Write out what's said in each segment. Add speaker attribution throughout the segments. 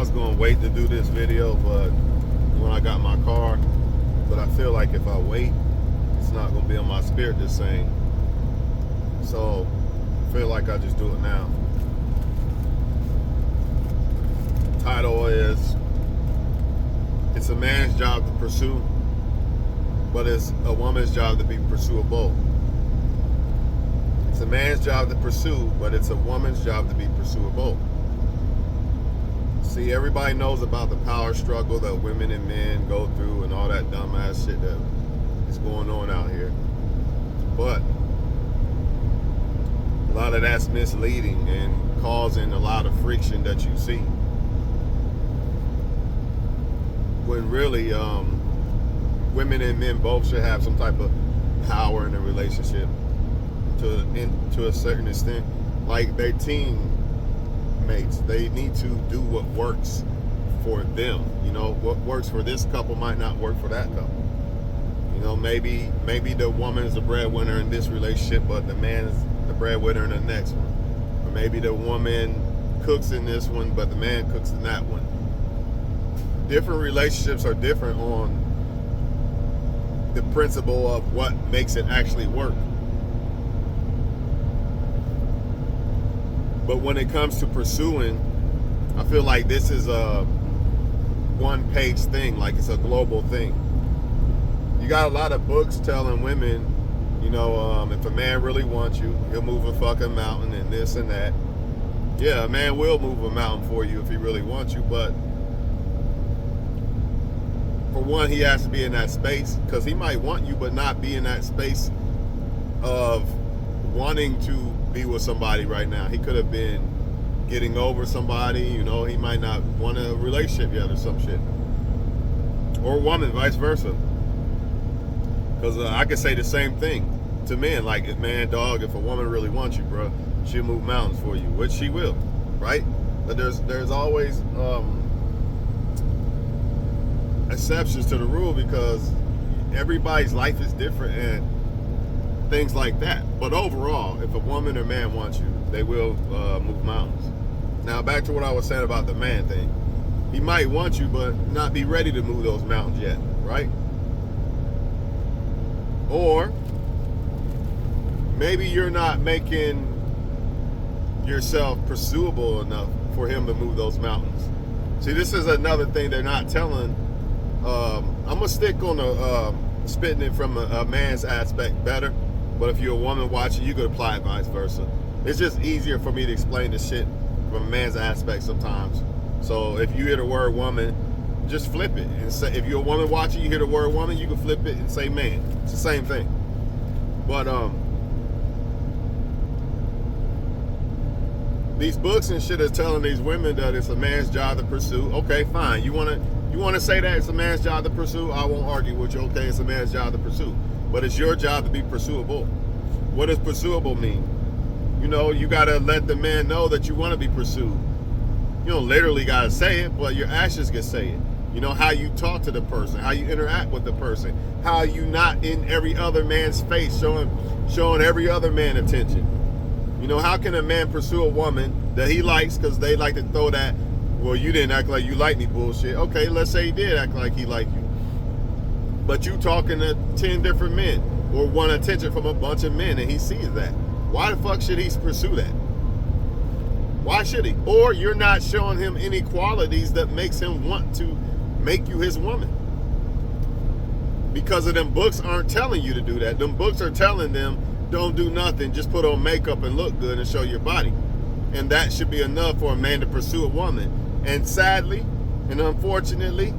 Speaker 1: was gonna wait to do this video, but when I got my car, but I feel like if I wait, it's not gonna be on my spirit to sing. So I feel like I just do it now. Title is, it's a man's job to pursue, but it's a woman's job to be pursuable. It's a man's job to pursue, but it's a woman's job to be pursuable. See, everybody knows about the power struggle that women and men go through and all that dumbass shit that is going on out here. But a lot of that's misleading and causing a lot of friction that you see. When really, women and men both should have some type of power in a relationship to a certain extent. Like their teammates, they need to do what works for them. You know, what works for this couple might not work for that couple. You know, maybe the woman is the breadwinner in this relationship, but the man is the breadwinner in the next one. Or maybe the woman cooks in this one, but the man cooks in that one. Different relationships are different on the principle of what makes it actually work. But when it comes to pursuing, I feel like this is a one-page thing, like it's a global thing. You got a lot of books telling women, you know, if a man really wants you, he'll move a fucking mountain and this and that. Yeah, a man will move a mountain for you if he really wants you, but for one, he has to be in that space, because he might want you but not be in that space of wanting to be with somebody right now. He could have been getting over somebody, you know, he might not want a relationship yet or some shit. Or a woman, vice versa. Because I could say the same thing to men, like, if a woman really wants you, bro, she'll move mountains for you, which she will, right? But there's always exceptions to the rule, because everybody's life is different and things like that. But overall, if a woman or man wants you, they will move mountains. Now back to what I was saying about the man thing. He might want you but not be ready to move those mountains yet, right? Or maybe you're not making yourself pursuable enough for him to move those mountains. See, this is another thing they're not telling. I'm gonna stick on the spitting it from a man's aspect better, but if you're a woman watching, you could apply it vice versa. It's just easier for me to explain this shit from a man's aspect sometimes. So if you hear the word woman, just flip it and say, if you're a woman watching, you hear the word woman, you can flip it and say man. It's the same thing. But these books and shit is telling these women that it's a man's job to pursue. Okay, fine. You wanna say that it's a man's job to pursue? I won't argue with you. Okay, it's a man's job to pursue. But it's your job to be pursuable. What does pursuable mean? You know, you gotta let the man know that you want to be pursued. You don't literally gotta say it, but your actions can say it. You know, how you talk to the person, how you interact with the person, how you not in every other man's face showing every other man attention. You know, how can a man pursue a woman that he likes, because they like to throw that, well, you didn't act like you like me bullshit. Okay, let's say he did act like he liked you. But you talking to 10 different men, or want attention from a bunch of men, and he sees that. Why the fuck should he pursue that? Why should he? Or you're not showing him any qualities that makes him want to make you his woman. Because of them books aren't telling you to do that. Them books are telling them, don't do nothing, just put on makeup and look good and show your body. And that should be enough for a man to pursue a woman. And sadly, and unfortunately,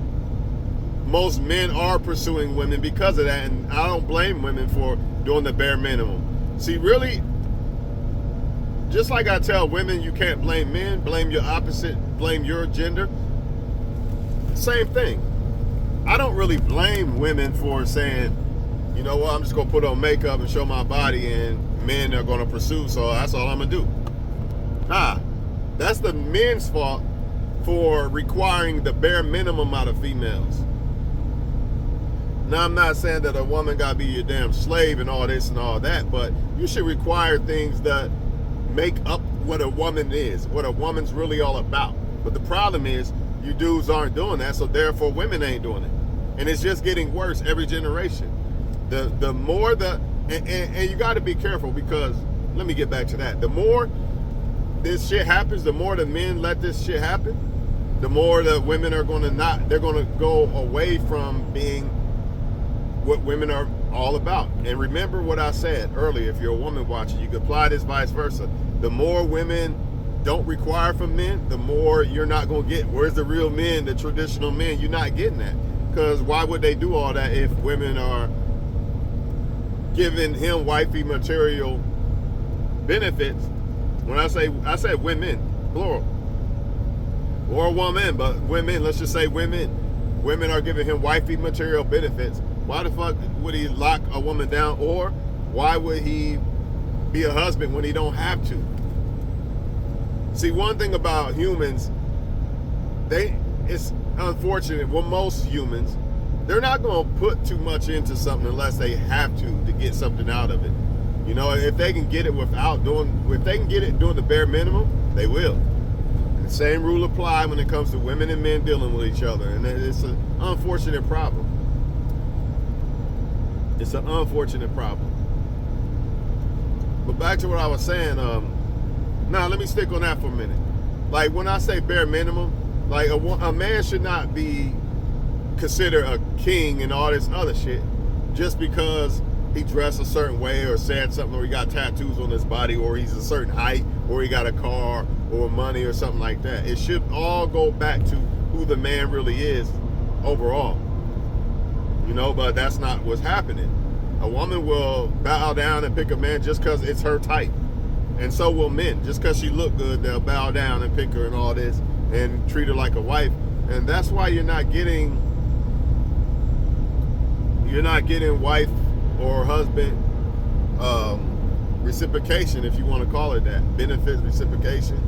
Speaker 1: most men are pursuing women because of that, and I don't blame women for doing the bare minimum. See, really, just like I tell women you can't blame men, blame your opposite, blame your gender, same thing. I don't really blame women for saying, you know what, I'm just gonna put on makeup and show my body and men are gonna pursue, so that's all I'm gonna do. Nah, that's the men's fault for requiring the bare minimum out of females. Now, I'm not saying that a woman gotta be your damn slave and all this and all that, but you should require things that make up what a woman is, what a woman's really all about. But the problem is, you dudes aren't doing that, so therefore women ain't doing it. And it's just getting worse every generation. The more and you got to be careful, because let me get back to that. The more this shit happens, the more the men let this shit happen, the more the women are going to they're going to go away from being what women are all about. And remember what I said earlier, if you're a woman watching, you can apply this vice versa. The more women don't require from men, the more you're not going to get. Where's the real men, the traditional men? You're not getting that. Because why would they do all that if women are giving him wifey material benefits? When I say women, plural, or woman, but women, let's just say women. Women are giving him wifey material benefits. Why the fuck would he lock a woman down? Or why would he be a husband when he don't have to? See, one thing about humans, it's unfortunate. Well, most humans, they're not going to put too much into something unless they have to get something out of it. You know, if they can get it doing the bare minimum, they will. And the same rule apply when it comes to women and men dealing with each other. And it's an unfortunate problem. It's an unfortunate problem. But back to what I was saying, now let me stick on that for a minute. Like when I say bare minimum, like a man should not be considered a king and all this other shit just because he dressed a certain way or said something, or he got tattoos on his body, or he's a certain height, or he got a car or money or something like that. It should all go back to who the man really is overall. You know, but that's not what's happening. A woman will bow down and pick a man just because it's her type. And so will men. Just because she look good, they'll bow down and pick her and all this and treat her like a wife. And that's why you're not getting wife or husband reciprocation, if you want to call it that. Benefits reciprocation.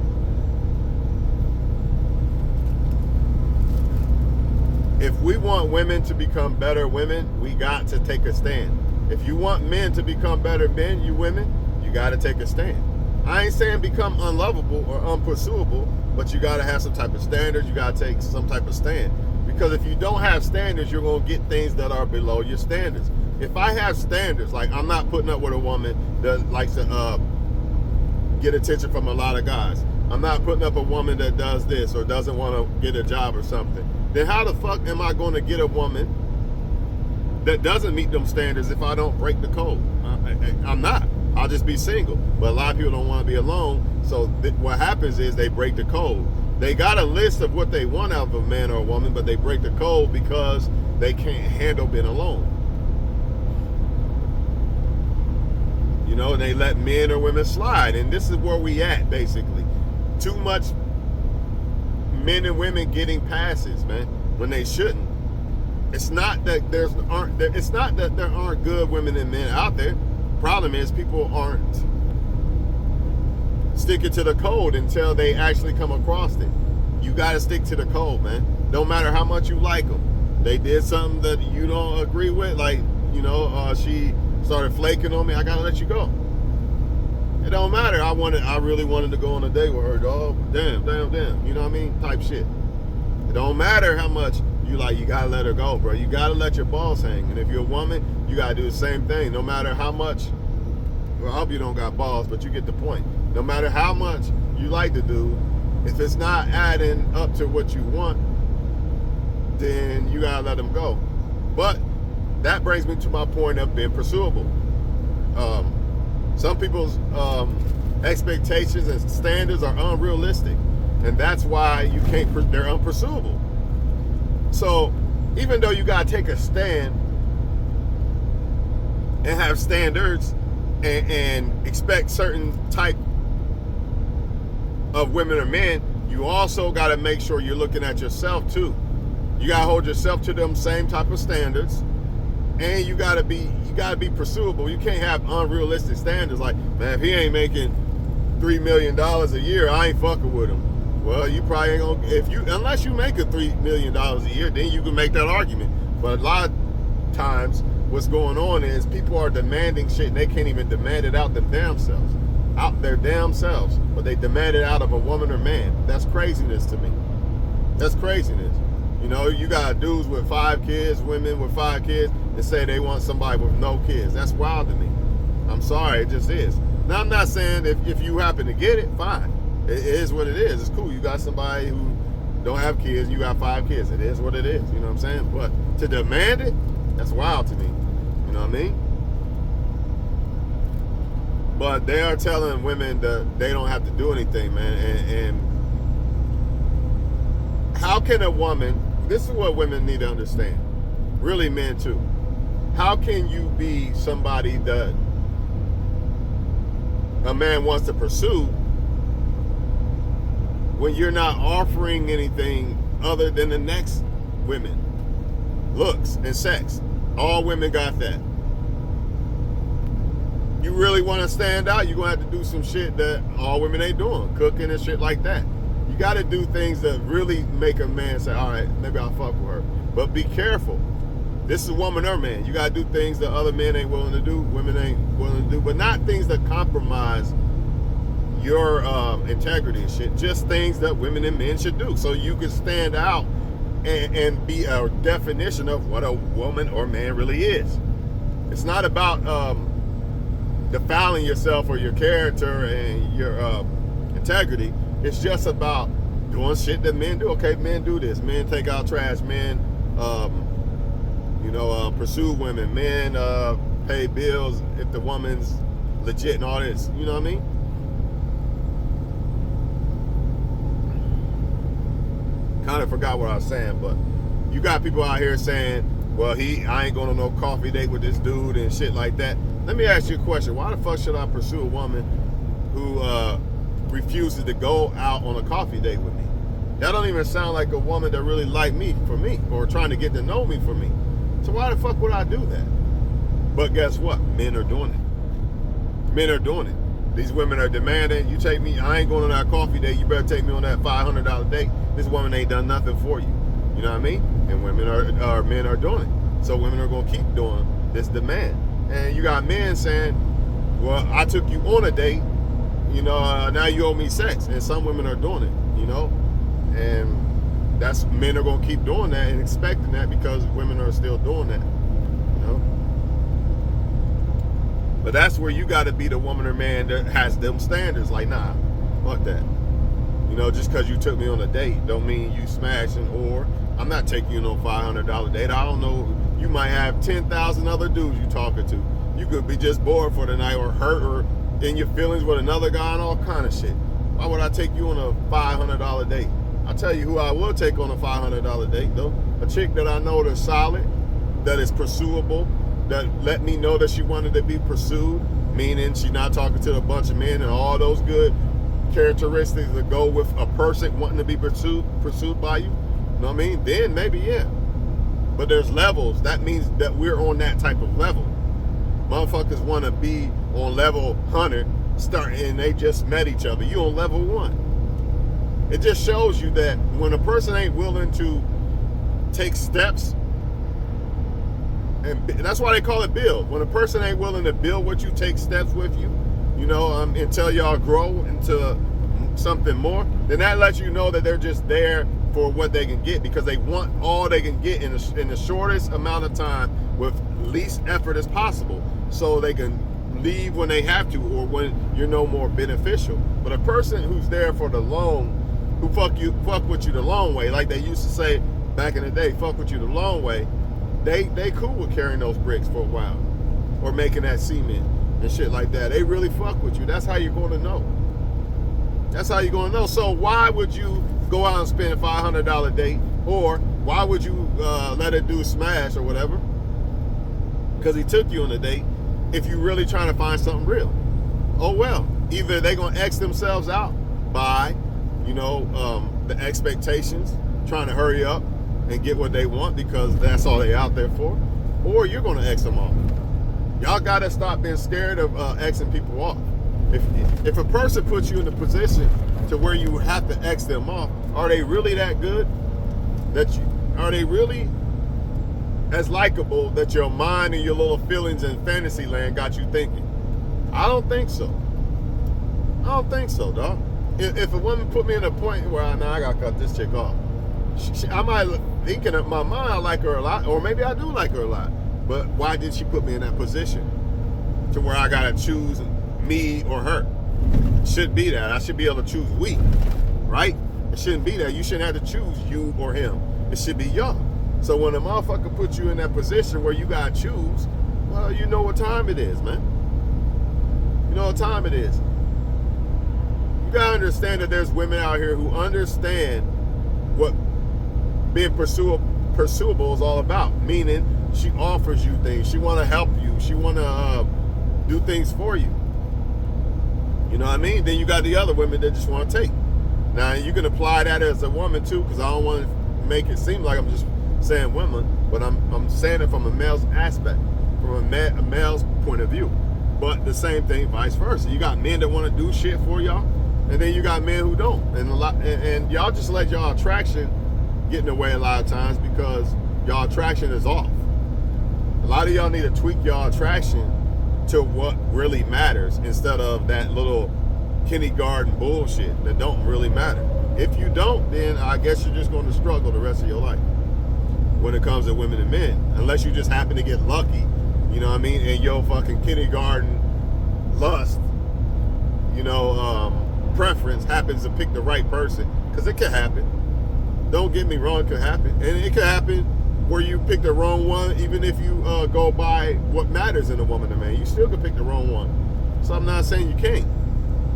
Speaker 1: If we want women to become better women, we got to take a stand. If you want men to become better men, you women, you got to take a stand. I ain't saying become unlovable or unpursuable, but you got to have some type of standards. You got to take some type of stand. Because if you don't have standards, you're going to get things that are below your standards. If I have standards, like I'm not putting up with a woman that likes to get attention from a lot of guys. I'm not putting up a woman that does this or doesn't want to get a job or something. Then how the fuck am I going to get a woman that doesn't meet them standards if I don't break the code? I'm not. I'll just be single. But a lot of people don't want to be alone. So what happens is they break the code. They got a list of what they want out of a man or a woman, but they break the code because they can't handle being alone. You know, and they let men or women slide. And this is where we at, basically. Too much men and women getting passes, man, when they shouldn't. It's not that there aren't good women and men out there. Problem is people aren't sticking to the code until they actually come across it. You got to stick to the code, man. No matter how much you like them. They did something that you don't agree with, like, you know, she started flaking on me. I gotta let you go. It don't matter. I really wanted to go on a date with her, dog. Damn. You know what I mean? Type shit. It don't matter how much you gotta let her go, bro. You gotta let your balls hang. And if you're a woman, you gotta do the same thing. No matter how much, well, I hope you don't got balls, but you get the point. No matter how much you like the dude, if it's not adding up to what you want, then you gotta let him go. But that brings me to my point of being pursuable. Some people's expectations and standards are unrealistic, and that's why they're unpursuable. So even though you gotta take a stand and have standards and expect certain type of women or men, you also gotta make sure you're looking at yourself too. You gotta hold yourself to them same type of standards, and you gotta be pursuable. You can't have unrealistic standards like, man, if he ain't making $3 million a year, I ain't fucking with him. Well, you probably ain't gonna, unless you make a $3 million a year, then you can make that argument. But a lot of times, what's going on is people are demanding shit and they can't even demand it out their damn selves, but they demand it out of a woman or man. That's craziness to me. That's craziness. You know, you got dudes with 5 kids, women with 5 kids, and say they want somebody with no kids. That's wild to me. I'm sorry, it just is. Now, I'm not saying if you happen to get it, fine. It is what it is. It's cool. You got somebody who don't have kids, you got 5 kids. It is what it is. You know what I'm saying? But to demand it, that's wild to me. You know what I mean? But they are telling women that they don't have to do anything, man. And how can a woman, this is what women need to understand, really men too. How can you be somebody that a man wants to pursue when you're not offering anything other than the next women? Looks and sex. All women got that. You really want to stand out, you're going to have to do some shit that all women ain't doing. Cooking and shit like that. You got to do things that really make a man say, all right, maybe I'll fuck with her. But be careful. This is woman or man. You got to do things that other men ain't willing to do, women ain't willing to do, but not things that compromise your integrity and shit. Just things that women and men should do. So you can stand out and be a definition of what a woman or man really is. It's not about defiling yourself or your character and your integrity. It's just about doing shit that men do. Okay, men do this. Men take out trash. Men, pursue women. Men pay bills if the woman's legit and all this. You know what I mean? Kind of forgot what I was saying, but you got people out here saying, well, I ain't going on no coffee date with this dude and shit like that. Let me ask you a question. Why the fuck should I pursue a woman who refuses to go out on a coffee date with me? That don't even sound like a woman that really like me for me or trying to get to know me for me. So why the fuck would I do that? But guess what? Men are doing it. Men are doing it. These women are demanding, you take me, I ain't going on that coffee date, you better take me on that $500 date. This woman ain't done nothing for you. You know what I mean? And men are doing it. So women are going to keep doing this demand. And you got men saying, well, I took you on a date, now you owe me sex. And some women are doing it, and men are going to keep doing that and expecting that because women are still doing that, But that's where you got to be the woman or man that has them standards. Like, nah, fuck that. Just because you took me on a date don't mean you smashing, or I'm not taking you on a $500 date. I don't know. You might have 10,000 other dudes you talking to. You could be just bored for the night or hurt or in your feelings with another guy and all kind of shit. Why would I take you on a $500 date? I'll tell you who I will take on a $500 date, though. A chick that I know that's solid, that is pursuable, that let me know that she wanted to be pursued, meaning she's not talking to a bunch of men and all those good characteristics that go with a person wanting to be pursued by you. You know what I mean? Then maybe, yeah. But there's levels. That means that we're on that type of level. Motherfuckers want to be on level 100, and they just met each other. You on level 1. It just shows you that when a person ain't willing to take steps, and that's why they call it build. When a person ain't willing to build what you, take steps with you, until y'all grow into something more, then that lets you know that they're just there for what they can get, because they want all they can get in the shortest amount of time with least effort as possible, so they can leave when they have to or when you're no more beneficial. But a person who's there for the long, who fuck with you the long way, like they used to say back in the day, fuck with you the long way, they cool with carrying those bricks for a while or making that cement and shit like that. They really fuck with you. That's how you're going to know. That's how you're going to know. So why would you go out and spend a $500 date, or why would you let a dude smash or whatever because he took you on a date if you're really trying to find something real? Oh well, either they're going to X themselves out by the expectations, trying to hurry up and get what they want because that's all they out there for, or you're going to X them off. Y'all got to stop being scared of Xing people off. If a person puts you in a position to where you have to X them off, are they really that good? Are they really as likable that your mind and your little feelings in fantasy land got you thinking? I don't think so. I don't think so, dog. If a woman put me in a point where I gotta cut this chick off, I might thinking in my mind I like her a lot, or maybe I do like her a lot. But why did she put me in that position to where I gotta choose me or her? It should be that. I should be able to choose we, right? It shouldn't be that. You shouldn't have to choose you or him. It should be y'all. So when a motherfucker puts you in that position where you gotta choose, well, you know what time it is, man. You know what time it is. You gotta understand that there's women out here who understand what being pursuable is all about. Meaning, she offers you things. She want to help you. She want to do things for you. You know what I mean? Then you got the other women that just want to take. Now, you can apply that as a woman too, because I don't want to make it seem like I'm just saying women, but I'm saying it from a male's aspect, from a male's point of view. But the same thing, vice versa. You got men that want to do shit for y'all, and then you got men who don't. And y'all just let y'all attraction get in the way a lot of times because y'all attraction is off. A lot of y'all need to tweak y'all attraction to what really matters instead of that little kindergarten bullshit that don't really matter. If you don't, then I guess you're just going to struggle the rest of your life when it comes to women and men. Unless you just happen to get lucky, you know what I mean, and your fucking kindergarten lust, preference happens to pick the right person, because it could happen. Don't get me wrong, it could happen. And it could happen where you pick the wrong one, even if you go by what matters in a woman or man. You still could pick the wrong one. So I'm not saying you can't,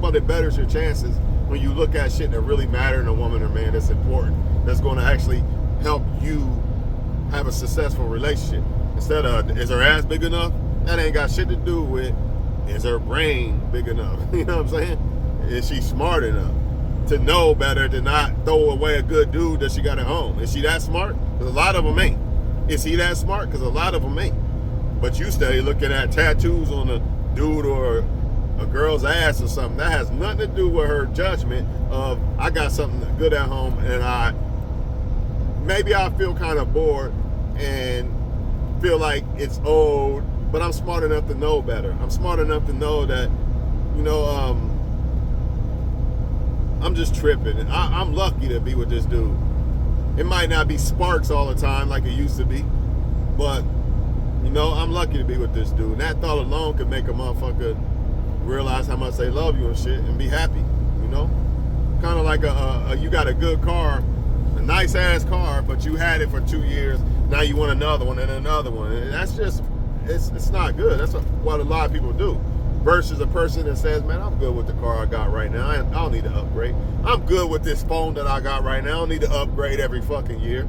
Speaker 1: but it betters your chances when you look at shit that really matter in a woman or man that's important, that's going to actually help you have a successful relationship. Instead of, is her ass big enough? That ain't got shit to do with, is her brain big enough? You know what I'm saying? Is she smart enough to know better to not throw away a good dude that she got at home? Is she that smart? Because a lot of them ain't. Is he that smart? Because a lot of them ain't. But you steady looking at tattoos on a dude or a girl's ass or something. That has nothing to do with her judgment of, I got something good at home and maybe I feel kind of bored and feel like it's old, but I'm smart enough to know better. I'm smart enough to know that, I'm just tripping. I'm lucky to be with this dude. It might not be sparks all the time like it used to be, but, I'm lucky to be with this dude. And that thought alone could make a motherfucker realize how much they love you and shit and be happy, Kind of like you got a good car, a nice ass car, but you had it for 2 years. Now you want another one and another one. And that's just, it's not good. That's what a lot of people do. Versus a person that says, man, I'm good with the car I got right now. I don't need to upgrade. I'm good with this phone that I got right now. I don't need to upgrade every fucking year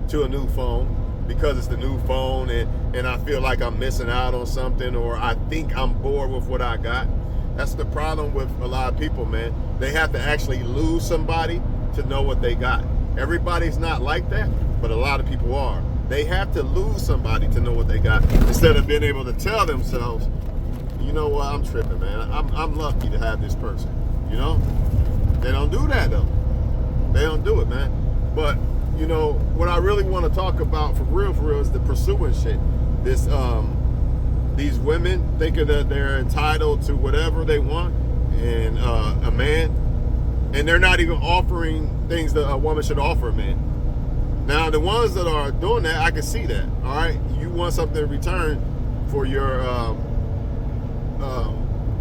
Speaker 1: to a new phone because it's the new phone and I feel like I'm missing out on something, or I think I'm bored with what I got. That's the problem with a lot of people, man. They have to actually lose somebody to know what they got. Everybody's not like that, but a lot of people are. They have to lose somebody to know what they got instead of being able to tell themselves, you know what, I'm tripping, man. I'm lucky to have this person, They don't do that, though. They don't do it, man. But, what I really want to talk about for real is the pursuing shit. These women thinking that they're entitled to whatever they want and a man, and they're not even offering things that a woman should offer a man. Now, the ones that are doing that, I can see that, all right? You want something in return for your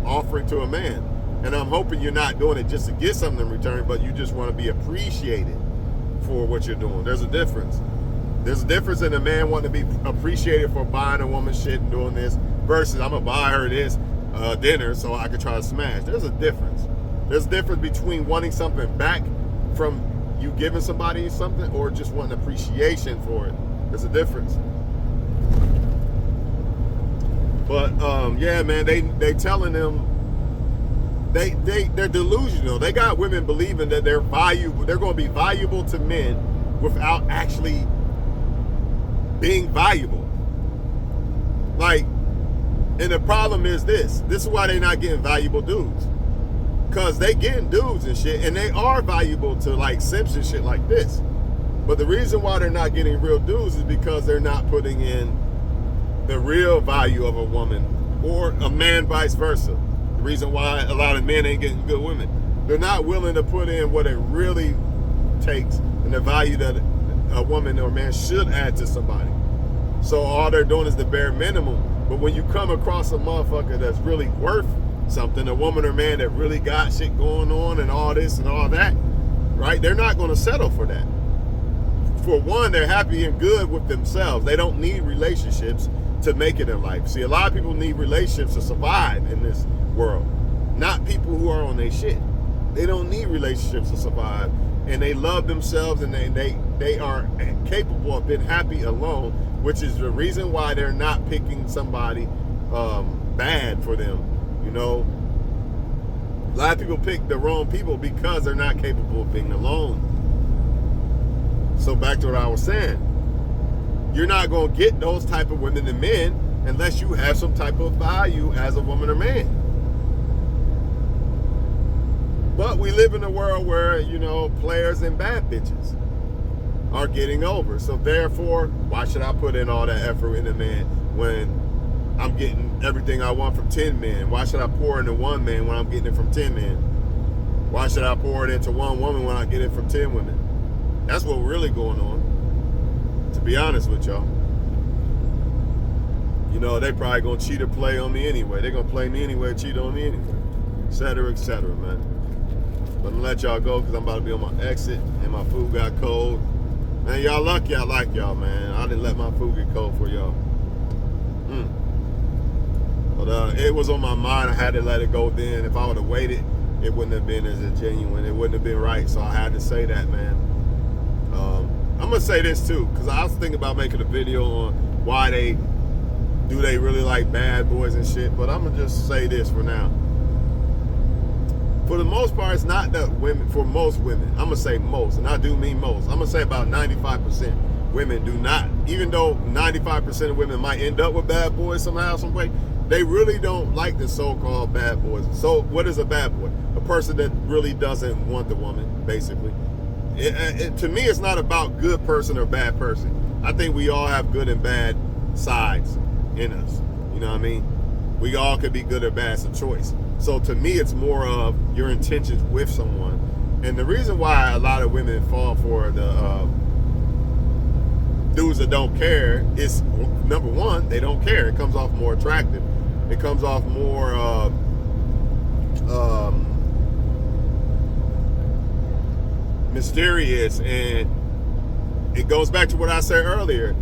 Speaker 1: offering to a man. And I'm hoping you're not doing it just to get something in return, but you just want to be appreciated for what you're doing. There's a difference. There's a difference in a man wanting to be appreciated for buying a woman shit and doing this versus I'm going to buy her this dinner so I can try to smash. There's a difference. There's a difference between wanting something back from you giving somebody something or just wanting appreciation for it. There's a difference. But yeah, man, they telling them they're delusional. They got women believing that they're valuable. They're going to be valuable to men without actually being valuable. Like, and the problem is this is why they're not getting valuable dudes. Because they getting dudes and shit, and they are valuable to like simps and shit like this. But the reason why they're not getting real dudes is because they're not putting in the real value of a woman, or a man vice versa. The reason why a lot of men ain't getting good women, they're not willing to put in what it really takes and the value that a woman or man should add to somebody. So all they're doing is the bare minimum. But when you come across a motherfucker that's really worth something, a woman or man that really got shit going on and all this and all that, right? They're not going to settle for that. For one, they're happy and good with themselves. They don't need relationships to make it in life. See, a lot of people need relationships to survive in this world, not people who are on their shit. They don't need relationships to survive, and they love themselves, and they are capable of being happy alone, which is the reason why they're not picking somebody bad for them. You know, a lot of people pick the wrong people because they're not capable of being alone. So back to what I was saying, you're not going to get those type of women and men unless you have some type of value as a woman or man. But we live in a world where, you know, players and bad bitches are getting over. So therefore, why should I put in all that effort in a man when I'm getting everything I want from 10 men? Why should I pour into one man when I'm getting it from 10 men? Why should I pour it into one woman when I get it from 10 women? That's what really going on, to be honest with y'all. You know, they probably gonna cheat or play on me anyway. They're gonna play me anyway, cheat on me anyway, et cetera, man. But I'm gonna let y'all go because I'm about to be on my exit and my food got cold. Man, y'all lucky I like y'all, man. I didn't let my food get cold for y'all. But it was on my mind. I had to let it go then. If I would have waited, it wouldn't have been as genuine. It wouldn't have been right. So I had to say that, man. I'm gonna say this too, because I was thinking about making a video on why they really like bad boys and shit. But I'm gonna just say this for now. For the most part, it's not that women. For most women, I'm gonna say most, and I do mean most. I'm gonna say about 95% women do not. Even though 95% of women might end up with bad boys somehow, some way, they really don't like the so-called bad boys. So what is a bad boy? A person that really doesn't want the woman, basically. To me, it's not about good person or bad person. I think we all have good and bad sides in us. You know what I mean? We all could be good or bad. It's a choice. So to me, it's more of your intentions with someone. And the reason why a lot of women fall for the dudes that don't care is, number one, they don't care. It comes off more attractive. It comes off more mysterious, and it goes back to what I said earlier.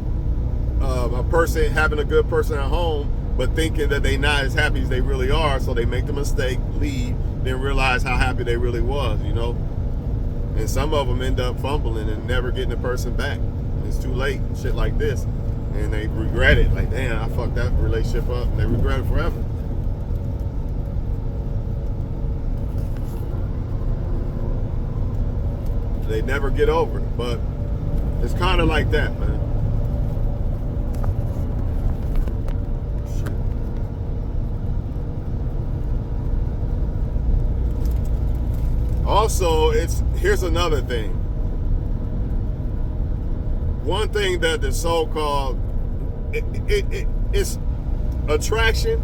Speaker 1: A person having a good person at home, but thinking that they're not as happy as they really are, so they make the mistake, leave, then realize how happy they really was, you know? And some of them end up fumbling and never getting the person back. And it's too late, and shit like this. And they regret it, like, damn, I fucked that relationship up, and they regret it forever. They never get over it, but it's kind of like that, man. Also, here's another thing. One thing that the so-called it's attraction.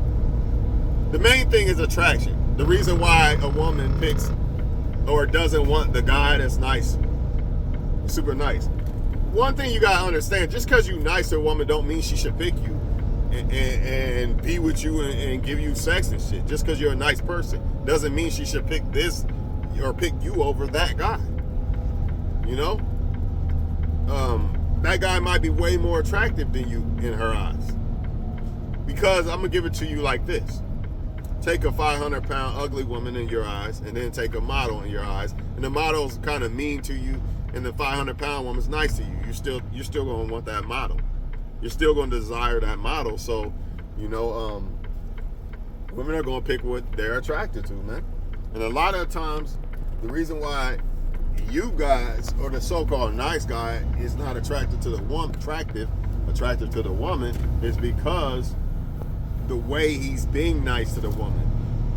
Speaker 1: The main thing is attraction. The reason why a woman picks or doesn't want the guy that's nice, super nice. One thing you gotta understand: just because you nice to a woman, don't mean she should pick you and be with you and give you sex and shit. Just because you're a nice person doesn't mean she should pick this or pick you over that guy. You know, that guy might be way more attractive than you in her eyes. Because I'm gonna give it to you like this: take a 500-pound ugly woman in your eyes, and then take a model in your eyes, and the model's kind of mean to you, and the 500-pound woman's nice to you. You're still gonna want that model. You're still gonna desire that model. So, you know, women are gonna pick what they're attracted to, man. And a lot of times, the reason why you guys, or the so-called nice guy, is not attracted to the woman, attracted to the woman, is because the way he's being nice to the woman.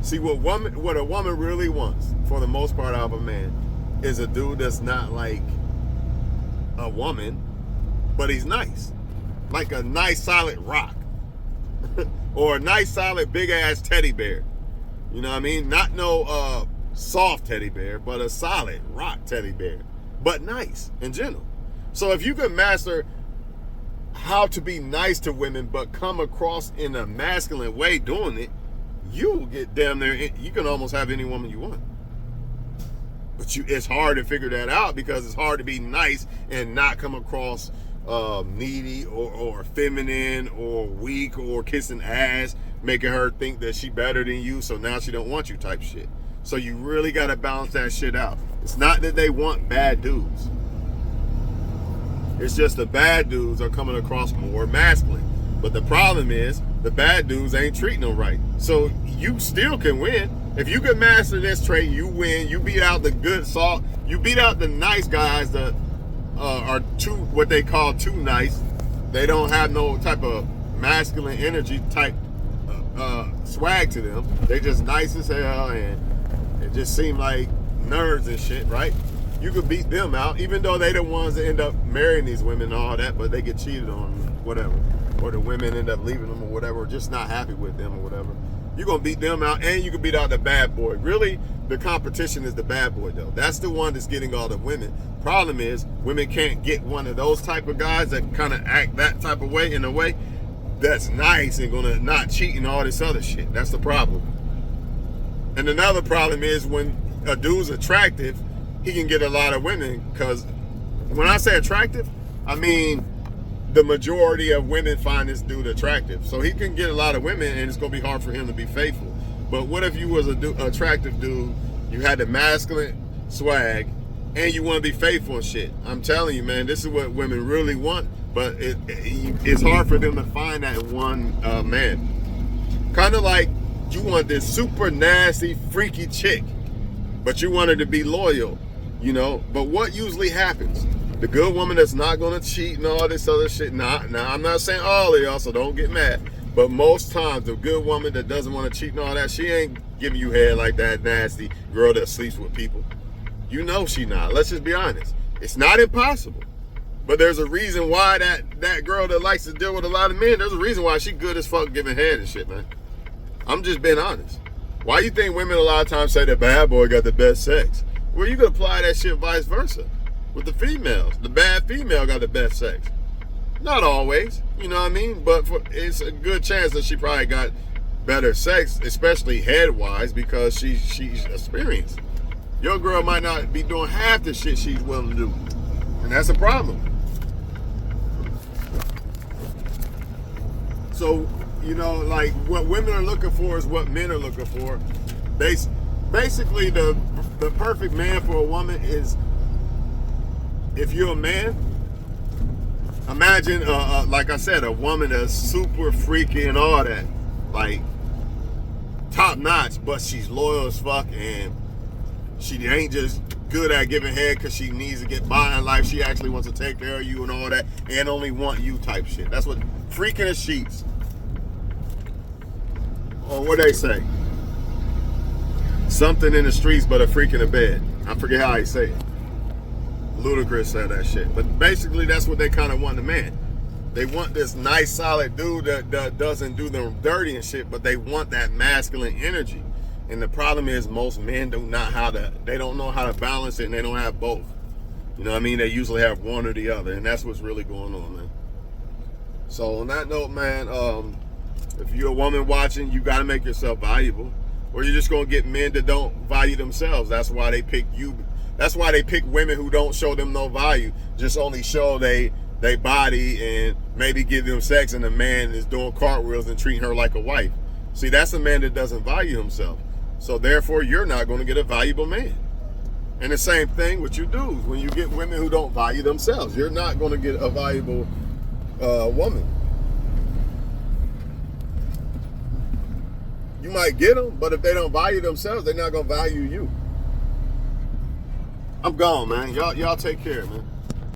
Speaker 1: See, what a woman really wants, for the most part out of a man, is a dude that's not like a woman, but he's nice. Like a nice solid rock. Or a nice solid big ass teddy bear. You know what I mean? Not no soft teddy bear, but a solid rock teddy bear. But nice and gentle. So if you can master how to be nice to women but come across in a masculine way doing it, you will get damn there. You can almost have any woman you want. But it's hard to figure that out because it's hard to be nice and not come across needy or feminine or weak or kissing ass, making her think that she better than you, so now she don't want you type shit. So you really got to balance that shit out. It's not that they want bad dudes. It's just the bad dudes are coming across more masculine. But the problem is the bad dudes ain't treating them right. So you still can win. If you can master this trait, you win. You beat out the good salt. You beat out the nice guys that are too, what they call too nice. They don't have no type of masculine energy type swag to them. They just nice as hell and it just seem like nerds and shit, right? You could beat them out, even though they the ones that end up marrying these women and all that, but they get cheated on, whatever. Or the women end up leaving them or whatever, or just not happy with them or whatever. You're going to beat them out, and you can beat out the bad boy. Really, the competition is the bad boy, though. That's the one that's getting all the women. Problem is, women can't get one of those type of guys that kind of act that type of way, in a way that's nice and going to not cheat and all this other shit. That's the problem. And another problem is when a dude's attractive, he can get a lot of women, because when I say attractive, I mean the majority of women find this dude attractive. So he can get a lot of women and it's going to be hard for him to be faithful. But what if you was an attractive dude, you had the masculine swag, and you want to be faithful and shit? I'm telling you, man, this is what women really want, but it's hard for them to find that one man. Kind of like you want this super nasty, freaky chick, but you want her to be loyal, you know? But what usually happens? The good woman that's not going to cheat and all this other shit. Now, I'm not saying all of y'all, so don't get mad. But most times, the good woman that doesn't want to cheat and all that, she ain't giving you head like that nasty girl that sleeps with people. You know she not. Let's just be honest. It's not impossible. But there's a reason why that girl that likes to deal with a lot of men, there's a reason why she good as fuck giving head and shit, man. I'm just being honest. Why you think women a lot of times say the bad boy got the best sex? Well, you can apply that shit vice versa. With the females, the bad female got the best sex. Not always, you know what I mean? But it's a good chance that she probably got better sex, especially head-wise, because she's experienced. Your girl might not be doing half the shit she's willing to do. And that's a problem. So, you know, like what women are looking for is what men are looking for. Basically, the perfect man for a woman is, if you're a man, imagine, like I said, a woman that's super freaky and all that, like top notch, but she's loyal as fuck and she ain't just good at giving head because she needs to get by in life. She actually wants to take care of you and all that and only want you type shit. That's what freaking the sheets. Or what they say. Something in the streets but a freak in the bed. I forget how they say it. Ludacris said that shit. But basically, that's what they kind of want in a man. They want this nice, solid dude that doesn't do them dirty and shit, but they want that masculine energy. And the problem is most men don't know how to balance it, and they don't have both. You know what I mean? They usually have one or the other, and that's what's really going on, man. So on that note, man, if you're a woman watching, you got to make yourself valuable, or you're just going to get men that don't value themselves. That's why they pick you. That's why they pick women who don't show them no value, just only show they body and maybe give them sex, and the man is doing cartwheels and treating her like a wife. See, that's a man that doesn't value himself. So therefore, you're not going to get a valuable man. And the same thing with you dudes. When you get women who don't value themselves, you're not going to get a valuable woman. You might get them, but if they don't value themselves, they're not going to value you. I'm gone, man. Y'all take care, man.